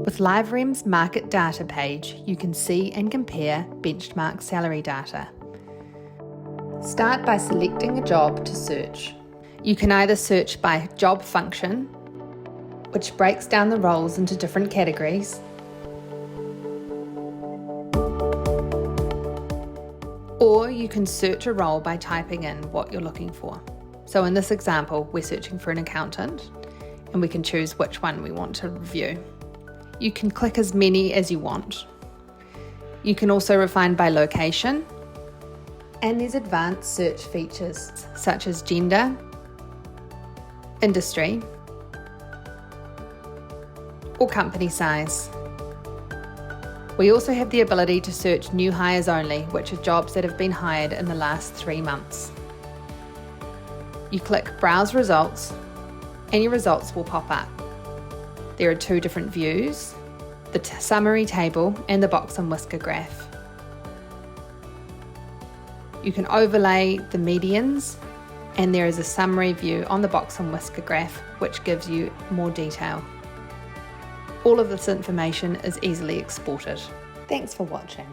With LiveRem's market data page, you can see and compare benchmark salary data. Start by selecting a job to search. You can either search by job function, which breaks down the roles into different categories, or you can search a role by typing in what you're looking for. So in this example, we're searching for an accountant, and we can choose which one we want to review. You can click as many as you want. You can also refine by location, and there's advanced search features such as gender, industry, or company size. We also have the ability to search new hires only, which are jobs that have been hired in the last 3 months. You click Browse Results, and your results will pop up. There are 2 different views, the summary table and the box and whisker graph. You can overlay the medians, and there is a summary view on the box and whisker graph, which gives you more detail. All of this information is easily exported. Thanks for watching.